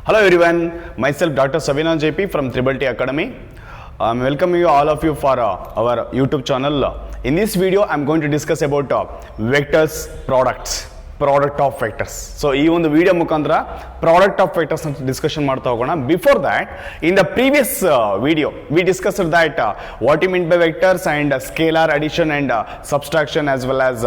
Hello everyone, myself Dr. Savina JP from TTT Academy. I'm welcoming you all of you for our YouTube channel. In this video, I'm going to discuss about vectors, product of vectors. So, in this video, product of vectors discussion. Before that, in the previous video, we discussed that what you mean by vectors and scalar addition and subtraction as well as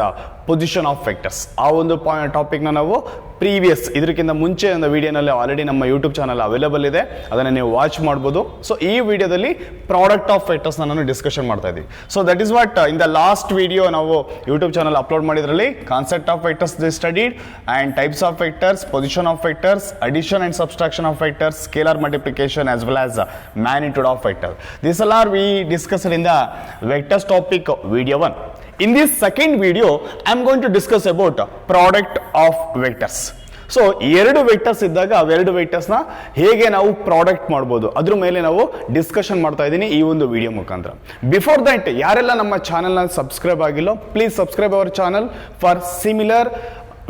position of vectors. ಆ ಒಂದು topic ನಾವು previous ಇದಕ್ಕಿಂತ ಮುಂಚೆ ಒಂದು ವಿಡಿಯೋನಲ್ಲಿ already ನಮ್ಮ YouTube channel available ಇದೆ, ಅದನ್ನು ನೀವು ವಾಚ್ ಮಾಡ್ಬೋದು. ಸೊ ಈ ವಿಡಿಯೋದಲ್ಲಿ ಪ್ರಾಡಕ್ಟ್ ಆಫ್ ವೆಕ್ಟರ್ಸ್ ನಾನು ಡಿಸ್ಕಷನ್ ಮಾಡ್ತಾ ಇದ್ದೀವಿ. So that is what in the last video ನಾವು ಯೂಟ್ಯೂಬ್ ಚಾನಲ್ ಅಪ್ಲೋಡ್ ಮಾಡಿದ್ರಲ್ಲಿ concept of vectors studied and types of vectors, position of vectors, addition and subtraction of vectors, scalar multiplication as well as magnitude of vector. These all are we discussed in the vectors topic video 1. In this second video, I am going to discuss about product of vectors. So ಎರಡು vectors ಇದ್ದಾಗ ಅವೆರಡು ವೆಕ್ಟರ್ಸ್ನ ಹೇಗೆ ನಾವು product ಮಾಡ್ಬೋದು ಅದ್ರ ಮೇಲೆ ನಾವು discussion ಮಾಡ್ತಾ ಇದ್ದೀನಿ ಈ ಒಂದು ವಿಡಿಯೋ ಮುಖಾಂತರ. ಬಿಫೋರ್ ದಟ್ ಯಾರೆಲ್ಲ ನಮ್ಮ ಚಾನಲ್ನ ಸಬ್ಸ್ಕ್ರೈಬ್ ಆಗಿಲ್ಲೋ please subscribe our channel for similar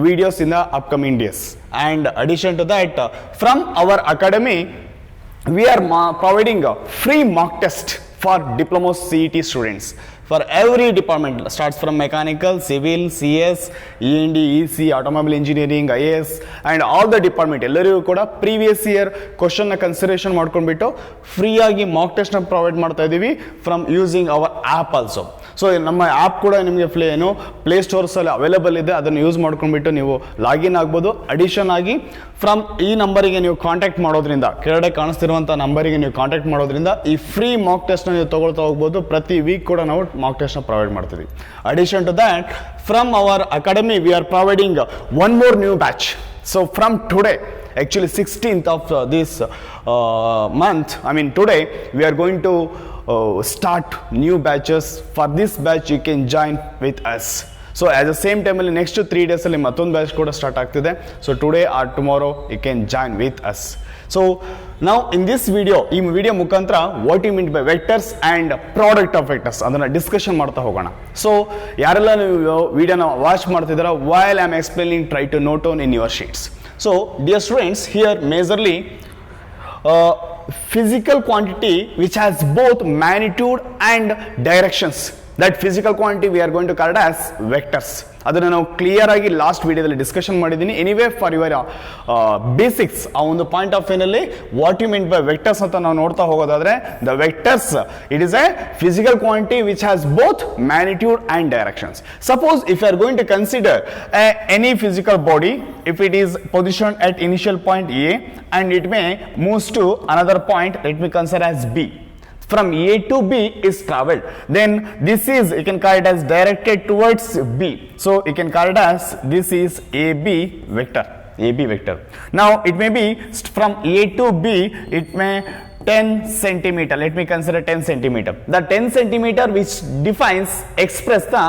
videos in the upcoming days. And addition to that, from our academy, we are providing a free mock test for diploma CET students. For every department, starts from mechanical, civil, CS, E&D, EC, automobile engineering, IAS, and all the department. ಎಲ್ಲರಿಗೂ ಕೂಡ previous year question ನ consideration ಮಾಡ್ಕೊಂಡ್ಬಿಟ್ಟು free ಆಗಿ mock test ನ provide ಮಾಡ್ತಾ ಇದೀವಿ from using our app also. So ನಮ್ಮ app ಕೂಡ ನಿಮಗೆ ಪ್ಲೇ ಸ್ಟೋರ್ಸಲ್ಲಿ ಅವೈಲೇಬಲ್ ಇದೆ, ಅದನ್ನು ಯೂಸ್ ಮಾಡ್ಕೊಂಡ್ಬಿಟ್ಟು ನೀವು ಲಾಗಿನ್ ಆಗ್ಬೋದು. ಅಡಿಷನ್ ಆಗಿ ಫ್ರಮ್ ಈ ನಂಬರಿಗೆ ನೀವು ಕಾಂಟ್ಯಾಕ್ಟ್ ಮಾಡೋದ್ರಿಂದ, ಕೆಳಗಡೆ ಕಾಣಿಸ್ತಿರುವಂಥ ನಂಬರಿಗೆ ನೀವು ಕಾಂಟ್ಯಾಕ್ಟ್ ಮಾಡೋದ್ರಿಂದ ಈ ಫ್ರೀ ಮಾಕ್ ಟೆಸ್ಟ್ನ ನೀವು ತಗೊಳ್ತಾ ಹೋಗ್ಬೋದು. ಪ್ರತಿ ವೀಕ್ ಕೂಡ ನಾವು ಮಾಕ್ ಟೆಸ್ಟ್ನ ಪ್ರೊವೈಡ್ ಮಾಡ್ತೀವಿ. Addition to that, from our academy we are providing one more new batch. So from today, actually 16th of this month, I mean today, we are going to start new batches. For this batch, you can join with us. So at the same time, next 3 days, mattond batch kuda start ಆಗ್ತಿದೆ. So today or tomorrow, you can join with us. So now in this video, ಈ video ಮುಖಾಂತರ what you mean by vectors and product of vectors ಅದನ್ನ discussion ಮಾಡ್ತಾ ಹೋಗೋಣ. So ಯಾರೆಲ್ಲ ನೀವು ವಿಡಿಯೋನ watch ಮಾಡ್ತಿದ್ದೀರಾ, while I am explaining, try to note down in your sheets. So dear students, here majorly physical quantity which has both magnitude and directions. That physical quantity we are going to call it as vectors. ಅದನ್ನು ನಾವು clear ಆಗಿ last ವಿಡಿಯೋದಲ್ಲಿ discussion ಮಾಡಿದ್ದೀನಿ. Anyway for your basics ಆ ಒಂದು point of ವ್ಯೂನಲ್ಲಿ what you mean by vectors ಅಂತ ನಾವು ನೋಡ್ತಾ ಹೋಗೋದಾದ್ರೆ, the vectors it is a physical quantity which has both magnitude and directions. Suppose if you are going to consider any physical body, if it is positioned at initial point A and it may moves to another point, let me consider as B. From A to B is traveled, then this is, you can call it as directed towards B. So you can call it as this is AB vector. Now it may be from A to B, it may 10 centimeter. Let me consider 10 centimeter. The 10 centimeter which express the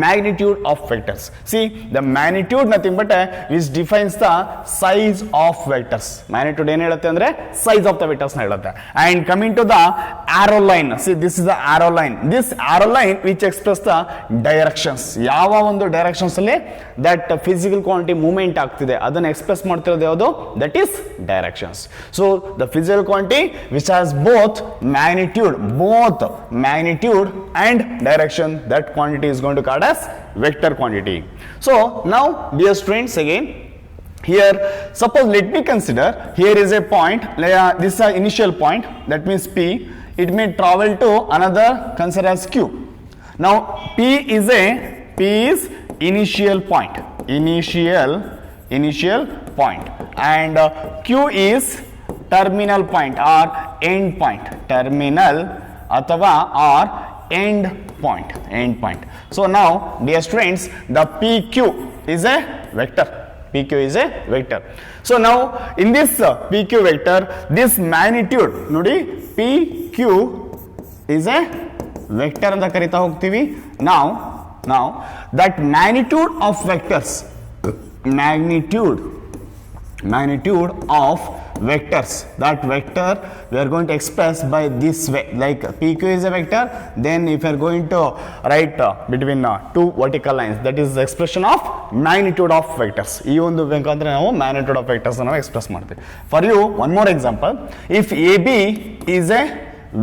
magnitude of vectors. See, the magnitude nothing but which defines the size of vectors. Magnitude ಏನು ಹೇಳುತ್ತೆ ಅಂದ್ರೆ size of the vectors ನ ಹೇಳುತ್ತೆ. And coming to the arrow line, see this is the arrow line. This arrow line which express the directions. ಯಾವ ಒಂದು directions ಅಲ್ಲಿ that physical quantity movement ಆಗ್ತಿದೆ ಅದನ್ನ ಎಕ್ಸ್ಪ್ರೆಸ್ ಮಾಡ್ತಿರೋದು ಯಾವುದು? That is directions. So the physical quantity which has both magnitude and direction, that quantity is going to called as vector quantity. So now dear students, again here suppose let me consider here is a point, this is an initial point, that means P. It may travel to another, consider as Q. Now P is initial point and Q is terminal point or end point, terminal ಅಥವಾ or end point. So now dear students, the PQ is a vector. So now in this PQ vector, this magnitude ನೋಡಿ PQ is a vector ಅಂತ ಕರಿತಾ ಹೋಗ್ತೀವಿ. Now that magnitude of vectors, magnitude of vectors. That vector we are going to express by this way, like PQ is a vector, then if you are going to write between two vertical lines, that is the expression of magnitude of vectors. ಈ ಒಂದು ಬೇಕಂದ್ರೆ ನಾವು magnitude of vectors ನಾವು express ಮಾಡ್ತೀವಿ. For you, one more example, if AB is a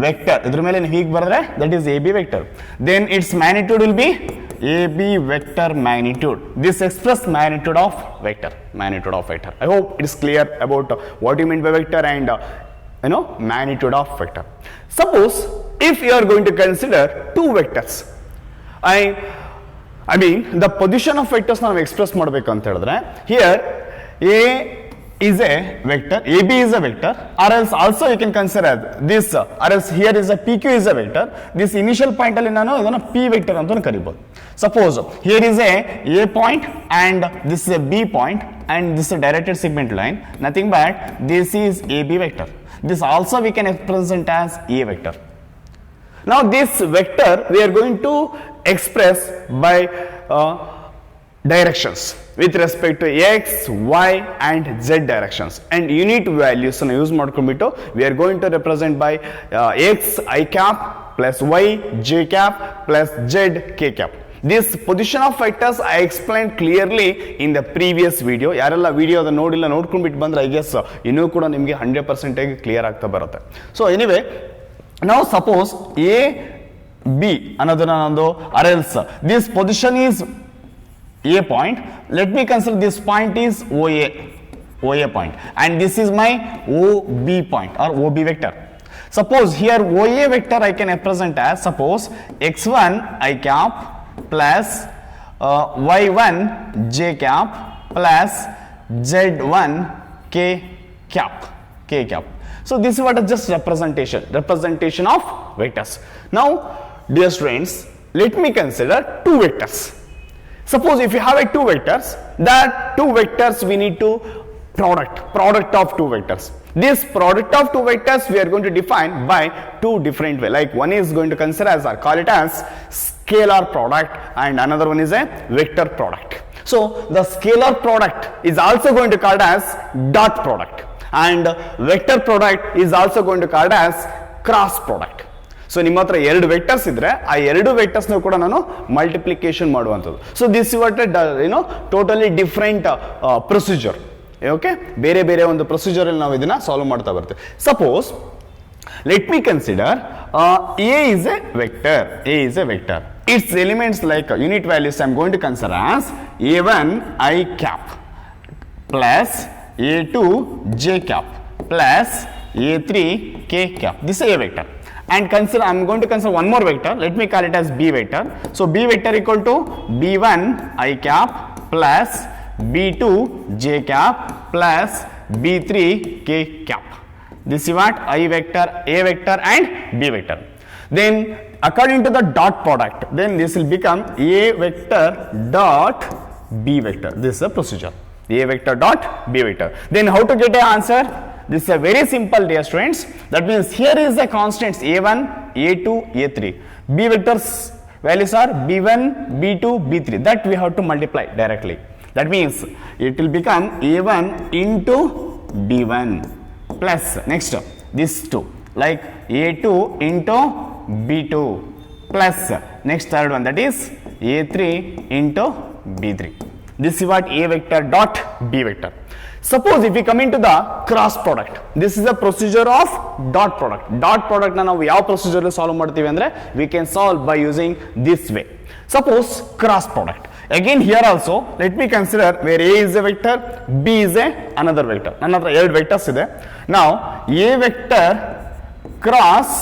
vector, ಇದ್ರ ಮೇಲೆ ನೀವು ಹೀಗೆ ಬರೆದ್ರೆ that is AB vector, then its magnitude will be AB vector magnitude. This express magnitude of vector. I hope it is clear about what you mean by vector and magnitude of vector. Suppose if you are going to consider two vectors, I mean the position of vectors ನಾವು express ಮಾಡಬೇಕು ಅಂತ ಹೇಳಿದ್ರೆ, here A is a vector, AB is a vector, or else also you can consider this, or else here is a PQ is a vector. This initial point ಅಲ್ಲಿ ನಾನು ಇದನ್ನು P vector ಅಂತ ಕರಿಬಹುದು. Suppose here is a point and this is a B point and this is a directed segment line, nothing but this is AB vector. This also we can represent as A vector. Now this vector we are going to express by directions with respect to x, y and z directions, and unit values ಅನ್ನು use ಮಾಡ್ಕೊಂಡ್ಬಿಟ್ಟು we are going to represent by x I cap plus y j cap plus z k cap. This position of vectors I explained clearly in the previous video. ಯಾರೆಲ್ಲ video ಅದ ನೋಡಿಲ್ಲ ನೋಡ್ಕೊಂಡ್ಬಿಟ್ಟು ಬಂದ್ರೆ I guess ಇನ್ನೂ ಕೂಡ ನಿಮಗೆ 100% clear ಆಗ್ತಾ ಬರುತ್ತೆ. So anyway, now suppose A B ಅನ್ನೋದನ್ನ ಒಂದು or else this position is A point. Let me consider this point is OA point, and this is my OB point or OB vector. Suppose here OA vector I can represent as, suppose x1 I cap plus y1 j cap plus z1 k cap. So this is what is just representation of vectors. Now dear students, let me consider two vectors. Suppose if you have two vectors, that two vectors we need to product of two vectors. This product of two vectors we are going to define by two different ways. Like one is going to consider as, or call it as scalar product, and another one is a vector product. So the scalar product is also going to called as dot product, and vector product is also going to called as cross product. So ನಿಮ್ಮ ಹತ್ರ ಎರಡು vectors ಇದ್ರೆ ಆ ಎರಡು vectors ಕೂಡ ನಾನು multiplication ಮಾಡುವಂಥದ್ದು. So this what totally different procedure. Okay, ಬೇರೆ ಬೇರೆ ಒಂದು ಪ್ರೊಸೀಜರ್ ಅಲ್ಲಿ ನಾವು ಇದನ್ನ ಸಾಲ್ವ್ ಮಾಡ್ತಾ ಬರ್ತೀವಿ. Suppose let me consider A is a vector. Its elements like unit values I am going to consider as A1 I cap plus A2 j cap plus A3 k cap. This is a vector. And consider, I am going to consider one more vector. Let me call it as B vector. So B vector equal to B1 I cap plus B2 j cap plus B3 k cap. This is what I vector, A vector and B vector. Then according to the dot product, then this will become A vector dot B vector. This is a procedure. A vector dot B vector. Then how to get an answer? This is a very simple, dear students. That means here is the constants A1, A2, A3. B vectors values are B1, B2, B3. That we have to multiply directly. That means it will become A1 into B1 plus next this 2, like A2 into B2 plus next third one, that is A3 into B3. This is what A vector dot B vector. Suppose if we come into the cross product, this is a procedure of dot product. Dot product na ನಾವು ಯಾವ procedure ಅಲ್ಲಿ solve ಮಾಡ್ತೀವಿ ಅಂದ್ರೆ we can solve by using this way. Suppose cross product. Again here also let me consider where A is a vector, B is another vector. ನನ್ನ ಹತ್ರ ಎರಡು vectors ಇದೆ. Now A vector cross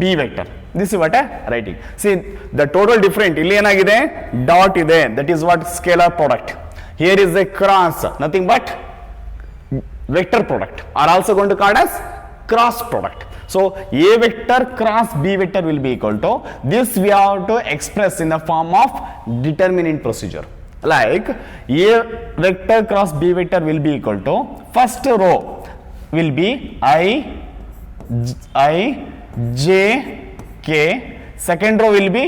B vector. This is what I writing. See the total different. ಇಲ್ಲಿ ಏನಾಗಿದೆ? Dot ಇದೆ. That is what scalar product. Here is a cross, nothing but vector product, are also going to call as cross product. So A vector cross B vector will be equal to this. We have to express in the form of determinant procedure. Like A vector cross B vector will be equal to, first row will be I j k, second row will be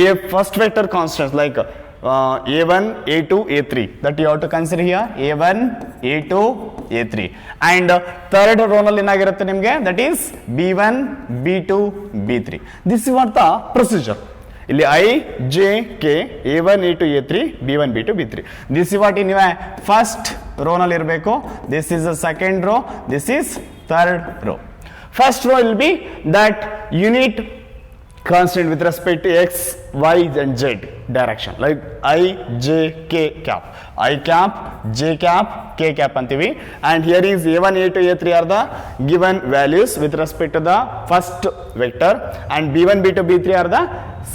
A first vector constants like A1, A2, A3, that you have to consider here. A1, A2, A3 and third row ನಲ್ಲಿ ಏನಾಗಿರುತ್ತೆ ನಿಮಗೆ that is B1 B2 B3. This is what the procedure. ಇಲ್ಲಿ I J K A1 A2 A3 B1 B2 B3. This is what in your first row ನಲ್ಲಿ ಇರಬೇಕು. This is the second row, this is third row. First row will be that unit constant with respect to x, y and z direction like I, j, k cap. I cap, j cap, k cap antivi, and here is a1, a2, a3 are the given values with respect to the first vector and b1, b2, b3 are the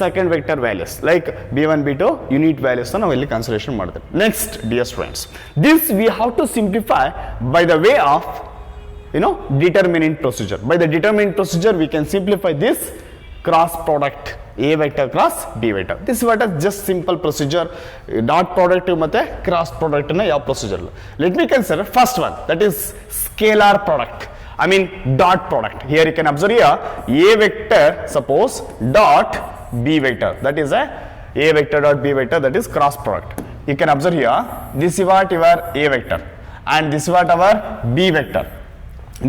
second vector values like b1, b2 unit values now we consideration madutave. Next dear students, this we have to simplify by the way of determinant procedure. By the determinant procedure we can simplify this cross product A vector cross B vector. This is what is just simple procedure. Dot product matte cross product na yav procedure. Let me consider first one, that is scalar product. I mean dot product. Here you can observe here A vector suppose dot B vector, that is a vector dot B vector, that is cross product. You can observe here this is what your A vector and this is what our B vector.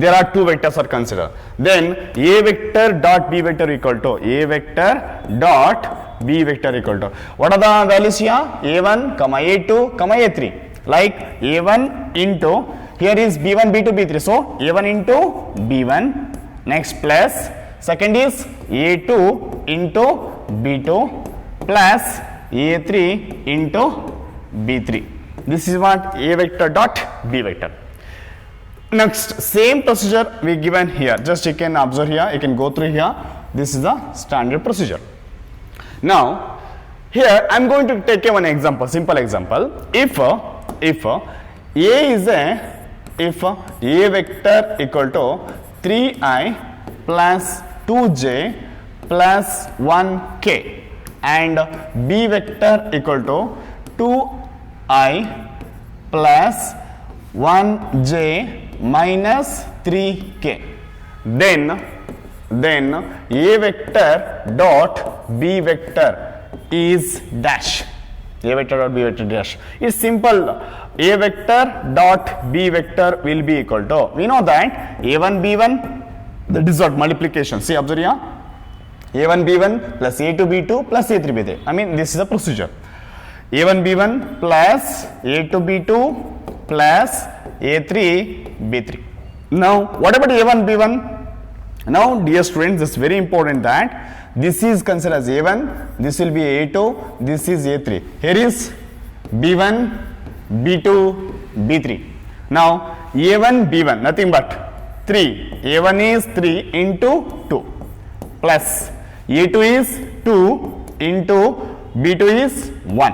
There are two vectors are considered. Then A vector dot B vector equal to A vector dot B vector equal to what are the values here? A1, A2, A3. Like A1 into here is B1, B2, B3. So A1 into B1 next plus second is A2 into B2 plus A3 into B3. This is what A vector dot B vector. Next same procedure we given here, just you can observe here, you can go through here. This is the standard procedure. Now here I am going to take one example, simple example. If A is if A vector equal to 3i plus 2j plus 1k and B vector equal to 2i plus 1j minus 3k, then A vector dot B vector is dash. A vector dot B vector dash. It's simple. A vector dot B vector will be equal to, we know that A1 B1, that is what multiplication. See observe here, A1 B1 plus A2 B2 plus A3 B3. I mean this is a procedure. A1 B1 plus A2 B2 plus A3 B3. Now what about A1 B1? Now dear students, this is very important that this is considered as A1, this will be A2, this is A3. Here is B1, B2, B3. Now A1 B1 nothing but 3. A1 is 3 into 2 plus A2 is 2 into B2 is 1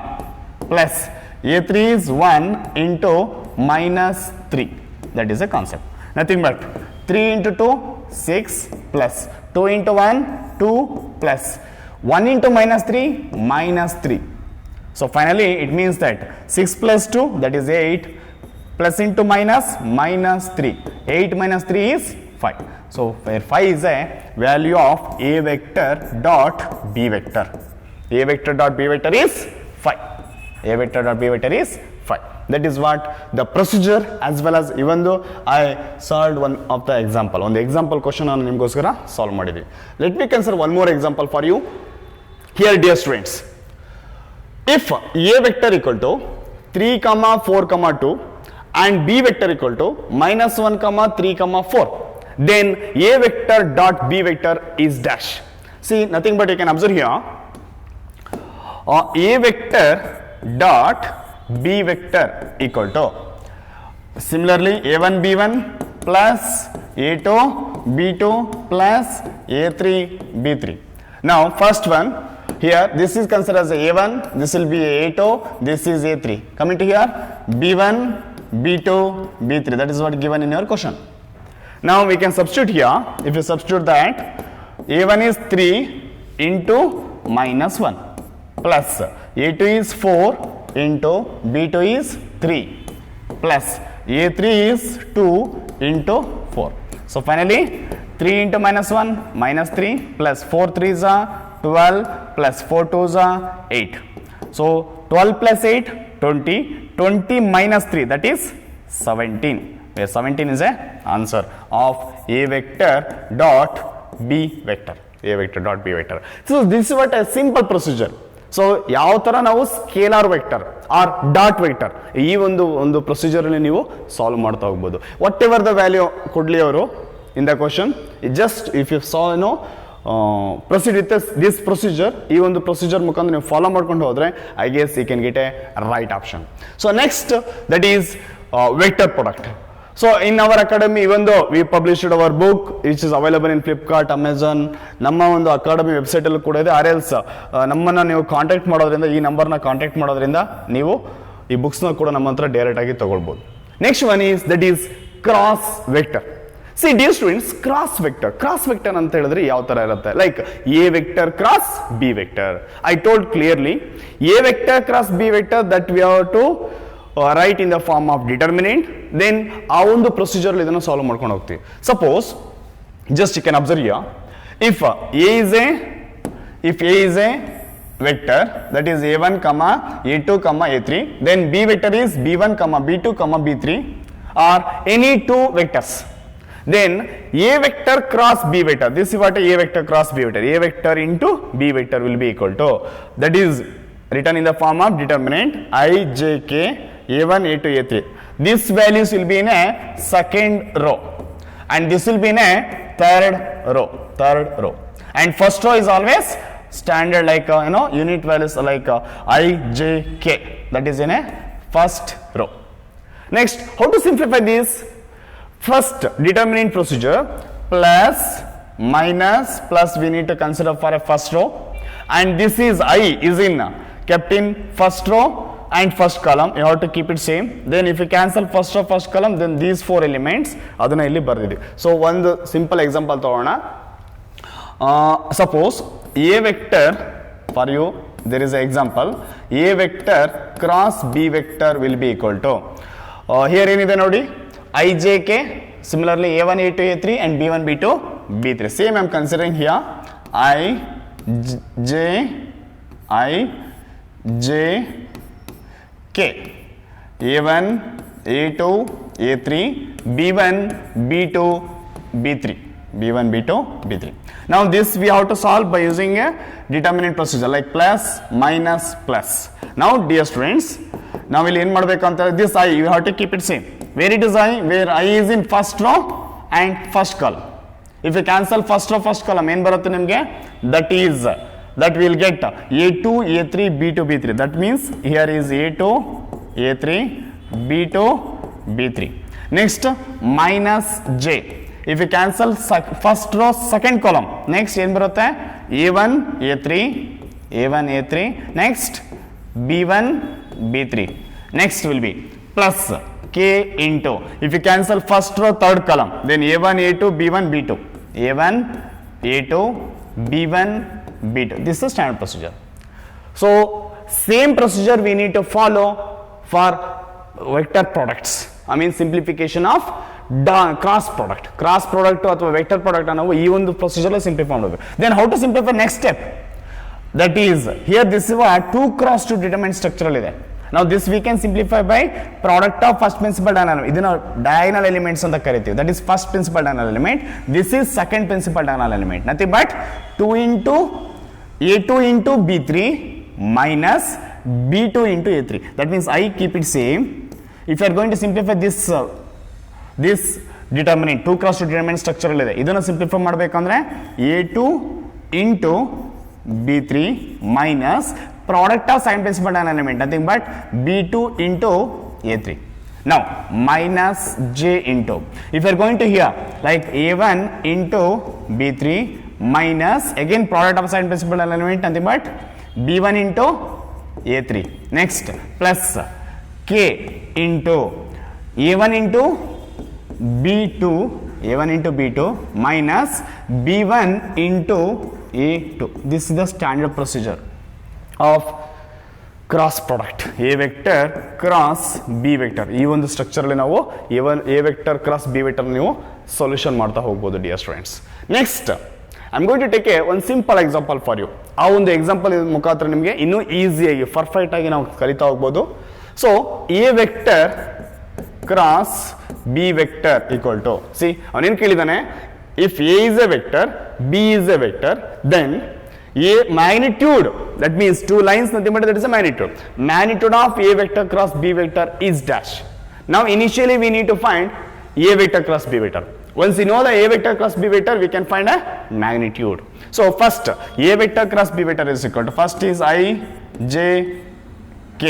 plus A3 is 1 into minus 3. That is a concept. Nothing but 3 into 2 6 plus 2 into 1 2 plus 1 into minus 3 minus 3. So finally it means that 6 plus 2 that is 8 plus into minus minus 3. 8 minus 3 is 5. So where 5 is a value of A vector dot B vector. A vector dot B vector is 5. A vector dot B vector is 5. That is what the procedure, as well as even though I solved one of the example. On the example question on nimgoskara solve madidvi. Let me consider one more example for you. Here dear students, if A vector equal to 3, 4, 2 and B vector equal to minus 1, 3, 4, then A vector dot B vector is dash. See nothing but you can observe here A vector dot B vector equal to similarly A1 B1 plus A2 B2 plus A3 B3. Now first one here, this is considered as A1, this will be A2, this is A3. Coming to here B1 B2 B3, that is what given in your question. Now we can substitute here. If you substitute that, A1 is 3 into minus 1 plus A2 is 4 into B2 is 3 plus A3 is 2 into 4. So finally 3 into minus 1 minus 3 plus 4 3s are 12 plus 4 2s are 8. So 12 plus 8 20, 20 minus 3 that is 17. where 17 is a answer of A vector dot B vector. A vector dot B vector. So this is what a simple procedure. So ಯಾವ ಥರ ನಾವು scalar vector or dot vector ಈ ಒಂದು ಪ್ರೊಸೀಜರಲ್ಲಿ ನೀವು solve ಮಾಡ್ತಾ ಹೋಗ್ಬೋದು. What ever the value ಕೊಡಲಿ ಅವರು in the question, just if you saw no proceed with this procedure, ಈ ಒಂದು ಪ್ರೊಸೀಜರ್ ಮುಖಾಂತರ ನೀವು ಫಾಲೋ ಮಾಡ್ಕೊಂಡು ಹೋದರೆ I guess you can get a right option. So next that is vector product. So in our academy, even though we published our book which is available in Flipkart, Amazon, ನಮ್ಮ ಒಂದು academy website ಅಲ್ಲಿ ಕೂಡ ಇದೆ. R else ನಮ್ಮನ್ನ ನೀವು contact ಮಾಡೋದ್ರಿಂದ, ಈ ನಂಬರ್ನ ಕಾಂಟ್ಯಾಕ್ಟ್ ಮಾಡೋದ್ರಿಂದ ನೀವು ಈ ಬುಕ್ಸ್ನ ಕೂಡ ನಮ್ಮ ಹತ್ರ ಡೈರೆಕ್ಟ್ ಆಗಿ ತಗೊಳ್ಬೋದು. Next one is that is cross vector. See dear students, cross vector ಅಂತ ಹೇಳಿದ್ರೆ ಯಾವ ತರ ಇರುತ್ತೆ? Like A vector cross B vector. I told clearly A vector cross B vector that we have to write in the form of determinant, then ಆ ಒಂದು procedure ಇದನ್ನು solve ಮಾಡ್ಕೊಂಡು ಹೋಗ್ತೀವಿ. Suppose just you can observe here, if A is a vector that is a1 comma a2 comma a3, then B vector is b1 comma b2 comma b3 or any two vectors, then A vector cross B vector, this is what A vector cross B vector, A vector into B vector will be equal to, that is written in the form of determinant I, J, K, A1, A2, A3. These values will be in a second row and this will be in a third row. And first row is always standard, like unit values like I, J, K, that is in a first row. Next, how to simplify this? First, determinant procedure, plus, minus, plus we need to consider for a first row, and this is I is in kept in first row and first column, you have to keep it same. Then if you cancel first row first column, then these four elements adana illi bardidivi. So one simple example tagona, suppose A vector, for you there is an example, A vector cross B vector will be equal to, here enide nodi I, J, K, similarly A1, A2, A3 and B1, B2, B3. Same I am considering here I, J, K, A1, A2, A3, B1, B2, B3. Now this we have to solve by using a determinant procedure like plus, minus, plus. Now dear students, now we'll in madbekanta this I, you have to keep it same. Where it is I? Where I is in first row and first column. If you cancel first row first column, ಏನು ಬರುತ್ತೆ ನಿಮಗೆ? That we will get A2, A3, B2, B3. That means here is A2, A3, B2, B3. Next, minus J. If you cancel first row, second column, next ಏನು ಬರುತ್ತೆ? A1, A3. Next, B1, B3. Next will be plus K into. If you cancel first row, third column, then A1, A2, B1, B2. A1, A2, B1, B2. This is the standard procedure. So same procedure we need to follow for vector products. I mean simplification of cross product ಅಥವಾ vector product ನಾವು ಈ ಒಂದು procedure ಅಲ್ಲಿ simplify ಮಾಡಬೇಕು. Then how to simplify next step? That is here this is a 2 cross 2 determinant structure ಇದೆ. Now this we can simplify by product of first principal diagonal. ಇದನ್ನ diagonal elements ಅಂತ ಕರಿತೀವಿ. That is first principal diagonal element. This is second principal diagonal element. Nothing but 2 into A2 into B3 minus B2 into A3. That means I keep it same. If you are going to simplify this determinant 2 cross 2 determinant structure ಇದೆ, ಇದನ್ನ simplify ಮಾಡಬೇಕಂದ್ರೆ A2 into B3 minus product of second principal diagonal element, nothing but B2 into A3. Now minus J into, if you are going to here like A1 into B3 minus again product of second principal diagonal element, nothing but B1 into A3. Next plus K into A1 into B2 minus B1 into A2. This is the standard procedure of cross product A vector cross B vector. ಈ ಒಂದು ಸ್ಟ್ರಕ್ಚರಲ್ಲಿ ನಾವು A vector cross B vector ನೀವು solution ಮಾಡ್ತಾ ಹೋಗ್ಬೋದು dear students. Next I am going to take ಒಂದು simple example for you. ಆ ಒಂದು ಎಕ್ಸಾಂಪಲ್ ಮುಖಾಂತರ ನಿಮಗೆ ಇನ್ನೂ ಈಸಿಯಾಗಿ ಪರ್ಫೆಕ್ಟ್ ಆಗಿ ನಾವು ಕಲಿತಾ ಹೋಗ್ಬೋದು. So A vector cross B vector equal to, see ಅವನೇನು ಕೇಳಿದಾನೆ, if A is a vector, B is a vector, then A magnitude, that means two lines, nothing but that is a magnitude. Magnitude of A vector cross B vector is dash. Now initially we need to find A vector cross B vector. Once you know the A vector cross B vector, we can find a magnitude. So first A vector cross B vector is equal to, first is I, J, K,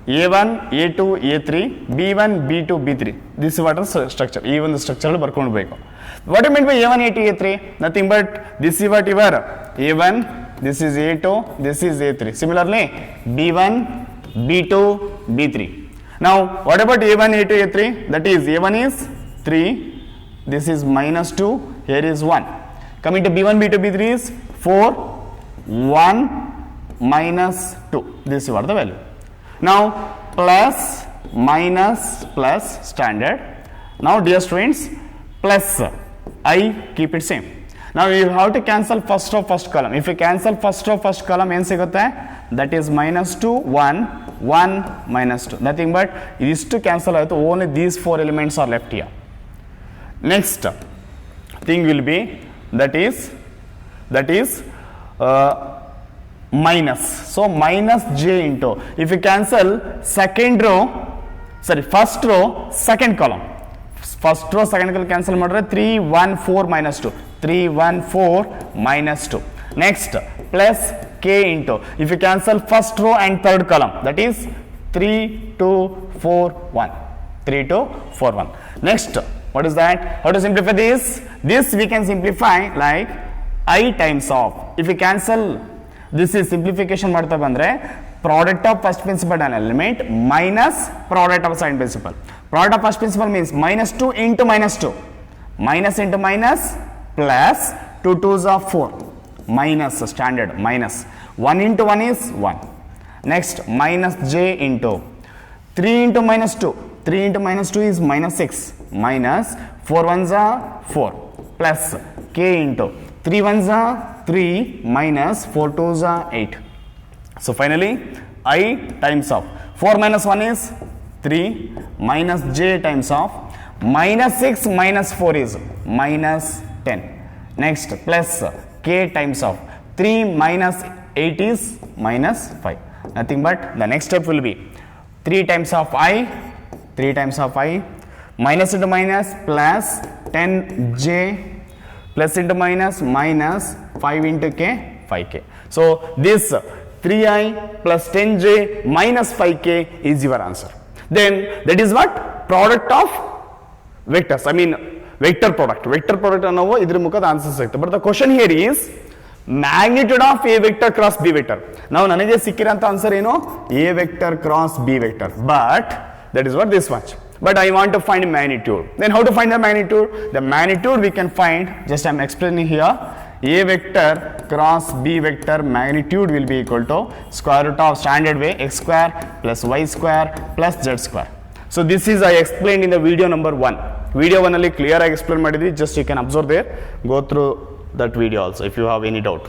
A1, A2, A3, B1, B2, B3. This is what is structure. Even the structure ಬರ್ಕೊಂಡು ಬೇಕು. What do you mean by A1, A2, A3? Nothing but this is what you are. A1, this is A2, this is A3. Similarly, B1, B2, B3. Now, what about A1, A2, A3? That is A1 is 3, this is minus 2, here is 1. Coming to B1, B2, B3 is 4, 1, minus 2. This is what the value. Now, plus, minus, plus, standard. Now, dear students, plus I keep it same. Now you have to cancel first row first column. If you cancel first row first column ಏನು ಸಿಗುತ್ತೆ, that is minus 2 1 1 minus 2, nothing but ಇದಿಷ್ಟು cancel ಆಯಿತು, only these four elements are left here. Next thing will be that is minus, so minus j into, if you cancel first row second column, first row second column cancel ಮಾಡಿದ್ರೆ 3 1 4 minus 2, 3 1 4 minus 2. Next plus k into, if you cancel first row and third column, that is 3 2 4 1, 3 2 4 1. Next, what is that? How to simplify this? This we can simplify like I times of, if you cancel this is simplification ಮಾಡ್ತಾ ಬಂದ್ರೆ product of first principal and element minus product of second principal. Product of first principal means minus 2 into minus 2, minus into minus, plus 2 2s are 4, minus standard minus 1 into 1 is 1. Next minus j into 3 into minus 2, 3 into minus 2 is minus 6, minus 4 1s are 4, plus k into 3 1s are 3, minus 4 2s are 8. So finally I times of 4 minus 1 is 3, minus j times of minus 6 minus 4 is minus 10. Next plus k times of 3 minus 8 is minus 5. Nothing but the next step will be 3 times of I, 3 times of I, minus into minus plus 10j, plus into minus minus 5 into k, 5k. So this 3i plus 10j minus 5k is your answer. Then that is what? Product of vectors. I mean vector product. Vector product ಅನ್ನೋವು ಇದ್ರ ಮುಖದ answer ಸಿಗುತ್ತೆ. But the question here is magnitude of A vector cross B vector. ನಾವು ನನಗೆ ಸಿಕ್ಕಿರೋಂಥ answer ಏನು? A vector cross B vector. But that is what this much. But I want to find magnitude. Then how to find the magnitude? The magnitude we can find, just I am explaining here. A vector cross B vector magnitude will be equal to square root of standard way x square plus y square plus z square. So this is I explained in the video number 1. Video 1 ಅಲ್ಲಿ clear ಆಗಿ explain ಮಾಡಿದ್ವಿ. Just you can observe there. Go through that video also if you have any doubt.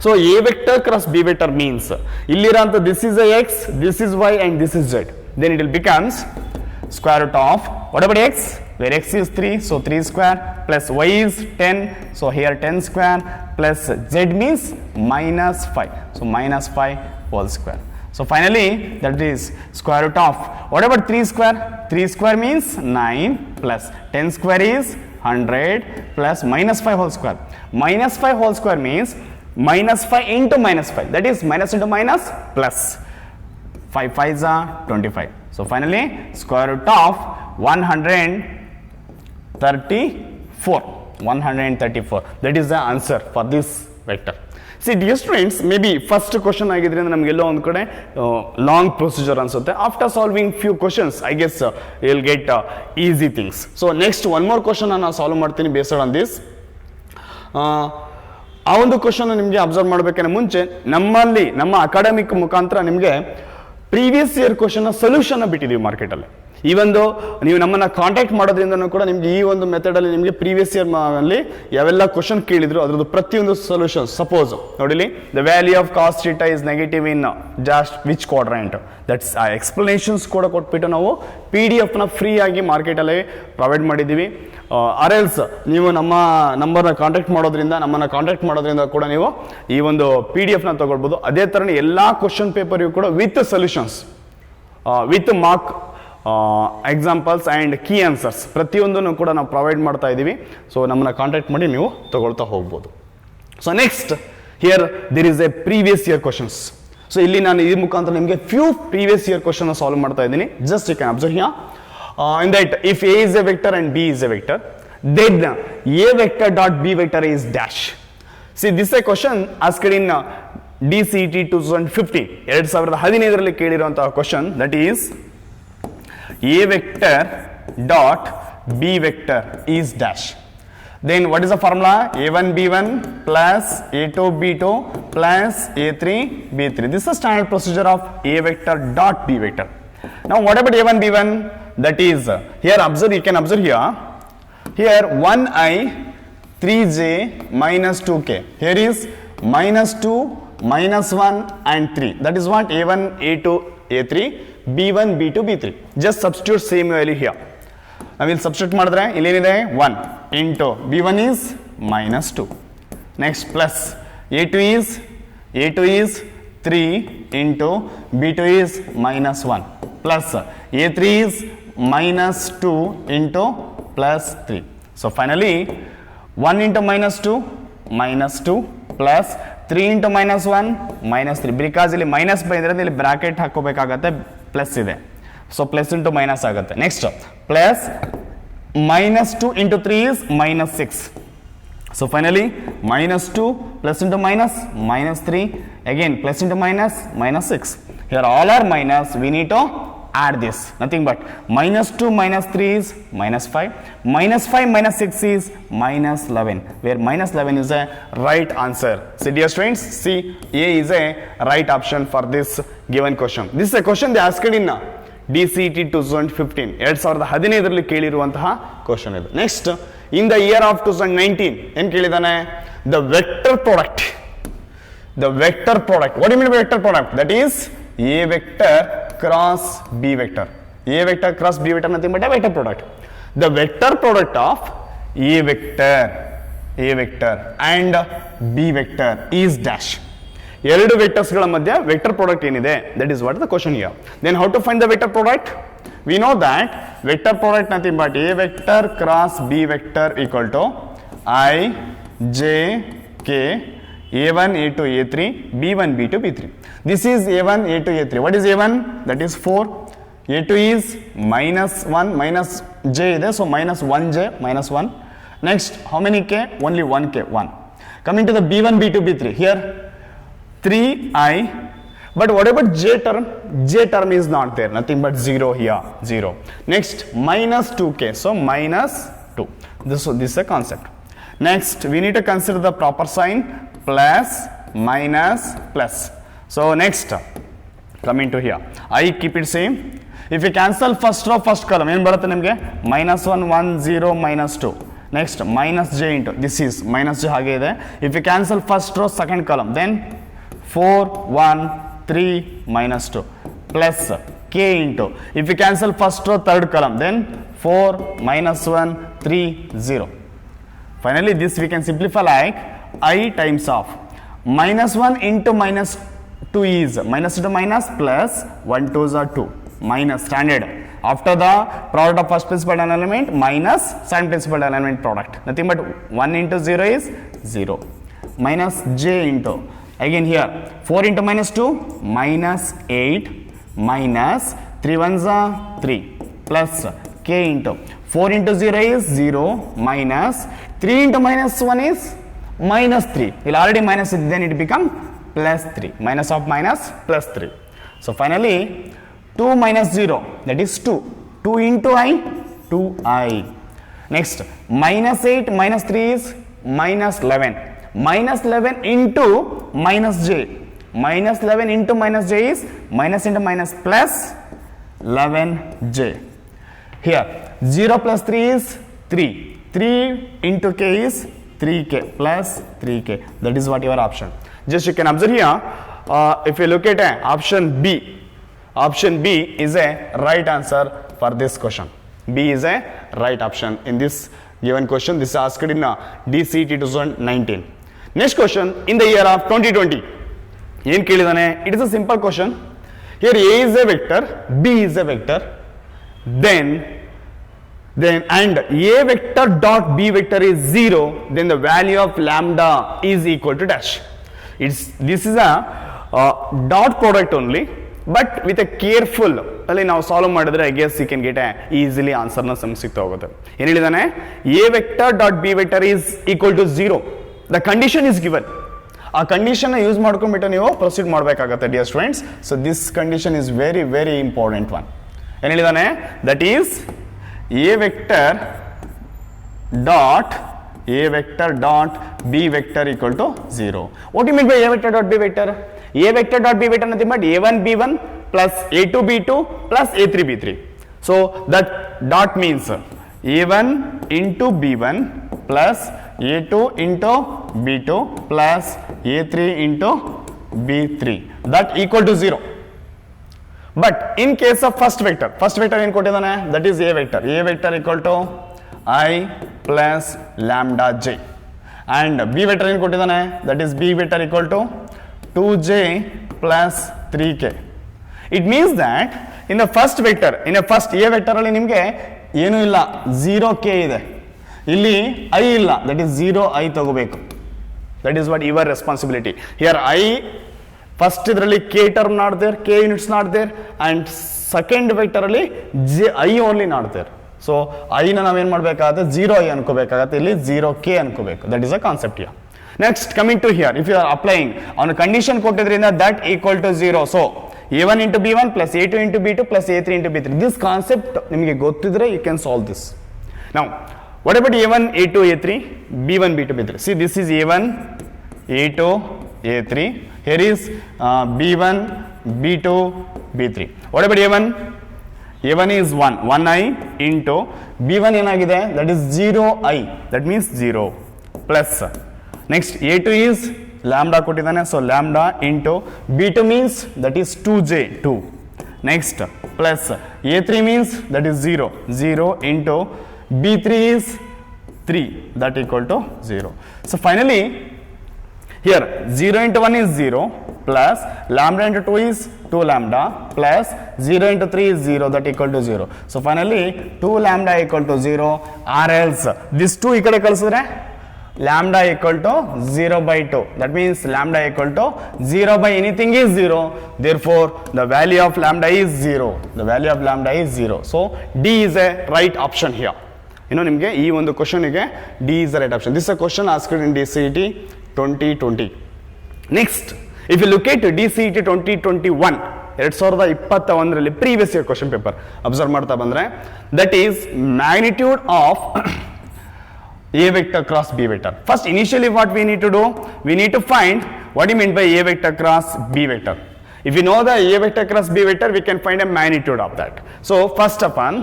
So A vector cross B vector means ಇಲ್ಲಿರೋಂಥ this is a x, this is y and this is z. Then it will becomes square root of, what about x? Where x is 3, so 3 square, plus y is 10, so here 10 square, plus z means minus 5, so minus 5 whole square. So finally that is square root of, what about 3 square? 3 square means 9, plus 10 square is 100, plus minus 5 whole square. Minus 5 whole square means minus 5 into minus 5, that is minus into minus plus 5 5s are 25. So finally square root of 134. That is the answer for this vector. See dear students, maybe first question ಆಗಿದ್ರಿಂದ ನಮಗೆಲ್ಲೋ ಒಂದು ಕಡೆ long procedure ಅನ್ಸುತ್ತೆ. After solving few questions, I guess you will get easy things. So next one more question ನಾನು solve ಮಾಡ್ತೀನಿ based on this. ಆ ಒಂದು question ನಿಮಗೆ observe ಮಾಡಬೇಕಂದ್ರೆ ಮುಂಚೆ ನಮ್ಮ ಅಕಾಡೆಮಿಕ್ ಮುಖಾಂತರ ನಿಮಗೆ ಪ್ರೀವಿಯಸ್ ಇಯರ್ ಕ್ವಶನ್ ಸೊಲ್ಯೂಷನ್ ಬಿಟ್ಟಿದ್ದೀವಿ ಮಾರ್ಕೆಟಲ್ಲಿ. ಈವನ್ ದೋ ನೀವು ನಮ್ಮನ್ನು ಕಾಂಟ್ಯಾಕ್ಟ್ ಮಾಡೋದ್ರಿಂದನೂ ಕೂಡ ನಿಮ್ಗೆ ಈ ಒಂದು ಮೆಥಡಲ್ಲಿ ನಿಮಗೆ ಪ್ರೀವಿಯಸ್ ಇಯರ್ ಅಲ್ಲಿ ಯಾವೆಲ್ಲ ಕ್ವಶನ್ ಕೇಳಿದ್ರು ಅದ್ರದ್ದು ಪ್ರತಿಯೊಂದು ಸೊಲ್ಯೂಷನ್. ಸಪೋಸ್ ನೋಡಿಲಿ, the value of cos theta is negative in just which quadrant, that's ಆ ಎಕ್ಸ್ಪ್ಲನೇಷನ್ಸ್ ಕೂಡ ಕೊಟ್ಬಿಟ್ಟು ನಾವು PDF ಫ್ರೀ ಆಗಿ ಮಾರ್ಕೆಟಲ್ಲಿ ಪ್ರೊವೈಡ್ ಮಾಡಿದ್ದೀವಿ. ಆರ್ಎಲ್ಸ್ ನೀವು ನಮ್ಮ ನಮ್ಮನ್ನು ಕಾಂಟ್ಯಾಕ್ಟ್ ಮಾಡೋದ್ರಿಂದ ಕೂಡ ನೀವು ಈ ಒಂದು PDF ತಗೊಳ್ಬೋದು. ಅದೇ ಥರನೇ ಎಲ್ಲ ಕ್ವಶನ್ ಪೇಪರ್ಗೂ ಕೂಡ with solutions, with mark examples and key answers ಪ್ರತಿಯೊಂದನ್ನು ಕೂಡ ನಾವು ಪ್ರೊವೈಡ್ ಮಾಡ್ತಾ ಇದ್ದೀವಿ. ಸೊ ನಮ್ಮನ್ನು ಕಾಂಟ್ಯಾಕ್ಟ್ ಮಾಡಿ ನೀವು ತಗೊಳ್ತಾ ಹೋಗ್ಬೋದು. So next here there is a previous year questions. So ಇಲ್ಲಿ ನಾನು ಈ ಮುಖಾಂತರ ನಿಮಗೆ few previous year question solve ಮಾಡ್ತಾ ಇದ್ದೀನಿ. Just you can observe here in that if A is a vector and B is a vector, then A vector dot B vector is dash. See, this is a question asked in DCET 2015 2015 ಕೇಳಿರುವಂತಹ question, that is A vector dot B vector is dash. Then what is the formula? A1 B1 plus A2 B2 plus A3 B3. This is the standard procedure of A vector dot B vector. Now what about A1 B1? That is here, observe, you can observe here 1i 3j minus 2k. Here is minus 2 minus 1 and 3. That is what A1 A2 A3 B1 B2 B3. Just substitute same value here. I will substitute ಮಾಡಿದ್ರೆ ಇಲ್ಲೇನಿದೆ 1 into B1 is minus 2. Next plus A2 is 3 into B2 is minus 1 plus A3 is minus 2 into plus 3. So finally 1 into minus 2 plus 3 into minus 1 minus 3. Because ಇಲ್ಲಿ minus ಬಂದ್ರೆ ಇಲ್ಲಿ bracket ಹಾಕೋಬೇಕಾಗತ್ತೆ, plus ಇದೆ. So plus into minus ಆಗುತ್ತೆ. Next plus minus 2 into 3 is minus 6. So finally minus 2 plus into minus minus 3, again plus into minus minus 6. Here all are minus, we need to add this, nothing but minus 2 minus 3 is minus 5, minus 5 minus 6 is minus 11, where minus 11 is a right answer. So dear students, see, A is a right option for this given question. This is a question they asked in DCET 2015 2015 ಕೇಳಿರುವಂತಹ question ಇದು. Next in the year of 2019 ಏನ್ ಕೇಳಿದಾನೆ? The vector product. What do you mean by vector product? That is A vector cross B vector. A vector cross B vector, nothing but a vector product. The vector product of A vector and B vector is dash. ಎರಡು ವೆಕ್ಟರ್ಸ್ಗಳ ಮಧ್ಯೆ vector product ಏನಿದೆ, that is what the question here. Then how to find the vector product? We know that vector product nothing but A vector cross B vector equal to I J K A1 A2 A3 B1 B2 B3. This is A1 A2 A3. What is A1? That is 4. A2 is minus 1 minus J ಇದೆ, so minus 1J minus 1. Next, how many K? Only 1K, 1. Coming to the B1 B2 B3, here 3i, but what about J term? J term is not there, nothing but 0 here, 0. Next, minus 2k, so minus 2. This is a concept. Next, we need to consider the proper sign, plus minus plus. So next, coming to here, I keep it same. If you cancel first row first column, ಏನು ಬರುತ್ತೆ ನಿಮಗೆ? minus 1 1 0 minus 2. Next, minus J into, this is minus J ಹಾಗೆ ಇದೆ. If you cancel first row second column, then 4 1 3 minus 2 plus K into, if you cancel first row third column, then 4 minus 1 3 0. Finally this we can simplify like I times of minus 1 into minus 2 is minus into minus plus 1 2s are 2 minus standard. After the product of first principal element minus second principal element product, nothing but 1 into 0 is 0 minus J into, again here 4 into minus 2 minus 8 minus 3 1s are 3 plus K into 4 into 0 is 0 minus 3 into minus 1 is minus 3. It already minus it, then it become plus 3. Minus of minus plus 3. So finally 2 minus 0, that is 2. 2 into I, 2i. Next, minus 8 minus 3 is minus 11. Minus 11 into minus J. Minus 11 into minus J is minus into minus plus 11J. Here 0 plus 3 is 3. 3 into k is 3k plus 3k. That is what your option. Just you can observe here, if you look at option B is a right answer for this question. B is a right option in this given question. This is asked in DCET 2019. Next question, in the year of 2020. It is a simple question. Here A is a vector, B is a vector, then and A vector dot B vector is 0, then the value of lambda is equal to dash. This is a dot product only, but with a careful now solve madidre, I guess you can get a easily answer na samsikta hogutte. ಏನು ಹೇಳಿದಾನೆ? A vector dot B vector is equal to 0. The condition is given. ಆ condition use ಮಾಡ್ಕೊಂಡ್ಬಿಟ್ಟು ನೀವು proceed ಮಾಡಬೇಕಾಗತ್ತೆ dear students. So this condition is very very important one. ಏನು ಹೇಳಿದಾನೆ? That is A vector dot B vector equal to 0. What do you mean by A vector dot B vector? A vector dot B vector nothing but A1 B1 plus A2 B2 plus A3 B3. So that dot means A1 into B1 plus A2 into B2 plus A3 into B3. That equal to 0. But in case of first vector ಏನು ಕೊಟ್ಟಿದ್ದಾನೆ? That is A vector. A vector equal to I plus lambda j. And B vector ಏನು ಕೊಟ್ಟಿದ್ದಾನೆ? That is B vector equal to 2j plus 3k. It means that in the first vector, in a first A vector ಅಲ್ಲಿ ನಿಮಗೆ ಏನೂ ಇಲ್ಲ, 0k ಇದೆ. ಇಲ್ಲಿ I ಇಲ್ಲ, that is 0i ತಗೋಬೇಕು. That is what your responsibility. Here I first ಇದರಲ್ಲಿ k term not there, k units not there, and second vector ಅಲ್ಲಿ I only not there. So I ನ ನಾವೇನು ಮಾಡಬೇಕಾಗುತ್ತೆ? 0i ಅನ್ಕೋಬೇಕಾಗುತ್ತೆ, ಇಲ್ಲಿ 0k ಅನ್ಕೋಬೇಕು. That is a concept here. Next coming to here, if you are applying on a condition ಕೊಟ್ಟಿದ್ರಿಂದ that equal to 0. So A1 into B1 plus A2 into B2 plus A3 into B3. This concept ನಿಮಗೆ ಗೊತ್ತಿದ್ರೆ you can solve this. Now what about A1, A2, A3, B1, B2, B3? See, this is A1, A2, A3. Here is B1, B2, B3. What about A1? A1 is 1, 1i into B1 ಏನಾಗಿದೆ? That is 0i. That means 0 plus. Next A2 is lambda ಕೊಟ್ಟಿದ್ದಾನೆ, so lambda into B2 means that is 2j, 2. Next plus A3 means that is 0, 0 into B3 is 3, that equal to 0. So finally here 0 into 1 is 0 plus lambda into 2 is 2 lambda plus 0 into 3 is 0, that equal to 0. So finally 2 lambda equal to 0 or else this 2 ಈ ಕಡೆ ಕಳಿಸಿದ್ರೆ lambda equal to 0 by 2. That means lambda equal to 0 by anything is 0. Therefore the value of lambda is 0. The value of lambda is 0. So D is a right option here. ನಿಮಗೆ ಈ ಒಂದು ಕ್ವಶನ್ಗೆ D is the right option. This is a question asked in DCET 2020. Next, if you look at DCET 2021, 2021 previous year question paper observe ಮಾಡ್ತಾ ಬಂದ್ರೆ, that is magnitude of A vector cross B vector. First, initially what we need to do, we need to find what you mean by A vector cross B vector. If you know the A vector cross B vector, we can find a magnitude of that. So first upon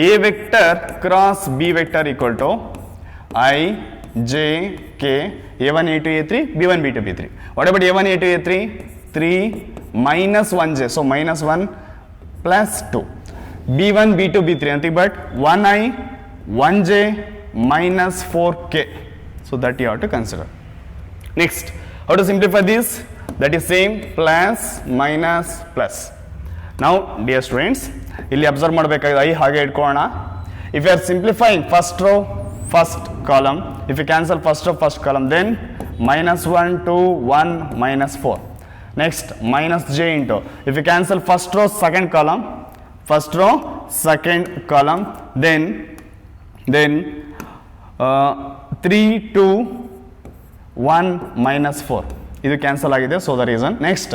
A vector cross B vector equal to I, J, K, A1, A2, A3, B1, B2, B3. What about A1, A2, A3? 3 minus 1j, so minus 1 plus 2. B1, B2, B3, nothing but 1i, 1j minus 4k. So that you have to consider. Next, how to simplify this? That is same, plus minus plus. Now dear students, ಇಲ್ಲಿ observe ಮಾಡಬೇಕಾಗಿದೆ, I ಹಾಗೆ ಇಟ್ಕೊಳ್ಳೋಣ. If you are simplifying first row, first column, if you cancel first row, first column, then minus 1, 2, 1, minus 4. Next, minus j into, if you cancel first row, second column, first row, second column, then 3, 2, 1, minus 4. ಇದು cancel ಆಗಿದೆ, so the reason. Next,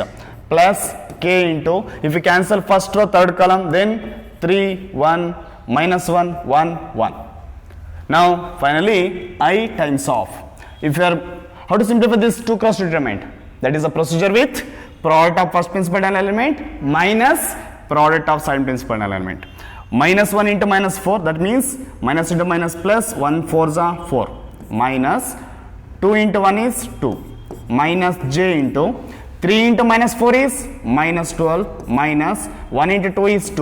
plus k into, if you cancel first row, third column, then 3, 1, minus 1, 1, 1. Now finally I times off. If you are, how to simplify this 2 cross determinant? That is a procedure with product of first principal element minus product of second principal element. minus 1 into minus 4, that means minus into minus plus, 1 4s are 4, minus 2 into 1 is 2, minus j into 3 into minus 4 is minus 12, minus 1 into 2 is 2,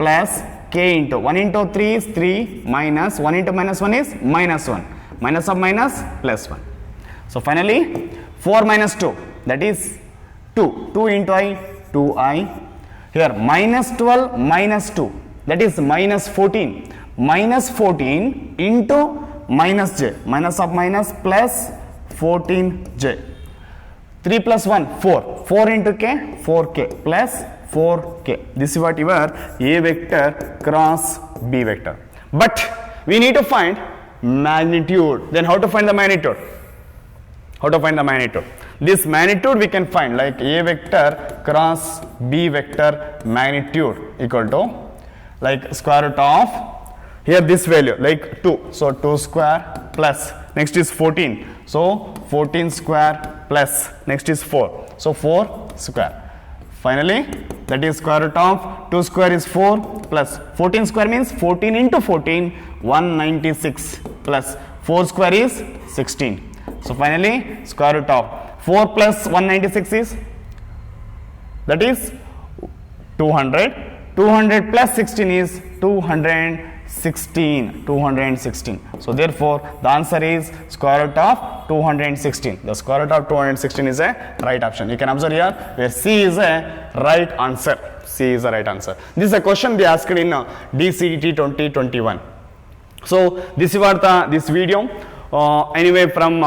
plus k into 1 into 3 is 3, minus 1 into minus 1 is minus 1, minus of minus plus 1. So finally 4 minus 2, that is 2, 2 into I, 2i, here minus 12 minus 2, that is minus 14, minus 14 into minus j, minus of minus plus 14j, 3 plus 1 4, 4 into k, 4k plus 4k. This is what your A vector cross B vector. But we need to find magnitude. Then how to find the magnitude? How to find the magnitude? This magnitude we can find like A vector cross B vector magnitude equal to like square root of, here this value like 2, so 2 square plus, next is 14, so 14 square plus, next is 4, so 4 square. Finally that is square root of 2 square is 4 plus 14 square means 14 into 14, 196 plus 4 square is 16. So finally square root of 4 plus 196 is, that is 200, 200 plus 16 is 216. So therefore the answer is square root of 216. The square root of 216 is a right option. You can observe here where C is a right answer. C is a right answer. This is a question they asked in DCET 2021. So this is what this video. Anyway, from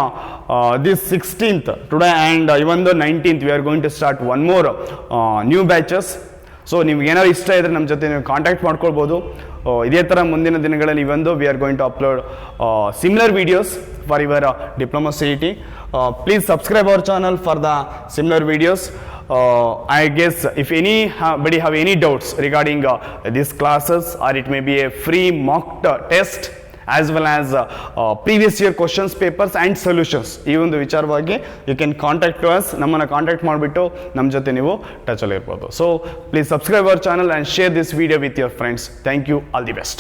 this 16th today and even the 19th we are going to start one more new batches. So ನಿಮ್ಗೆ ಏನಾದ್ರು ಇಷ್ಟ ಇದ್ರೆ ನಮ್ಮ ಜೊತೆ ನೀವು contact ಮಾಡ್ಕೊಳ್ಬೋದು. ಇದೇ ಥರ ಮುಂದಿನ ದಿನಗಳಲ್ಲಿ ಇವಂದು we are going to upload similar videos for your diploma CET. Please subscribe our channel for the similar videos. I guess if anybody have any doubts regarding these classes, or it may be a free mock test as well as previous year questions papers and solutions, ಈ ಒಂದು ವಿಚಾರವಾಗಿ you can contact us. ನಮ್ಮನ್ನು contact ಮಾಡಿಬಿಟ್ಟು ನಮ್ಮ ಜೊತೆ ನೀವು touch ಅಲ್ಲಿ ಇರ್ಬೋದು. So please subscribe our channel and share this video with your friends. Thank you. All the best.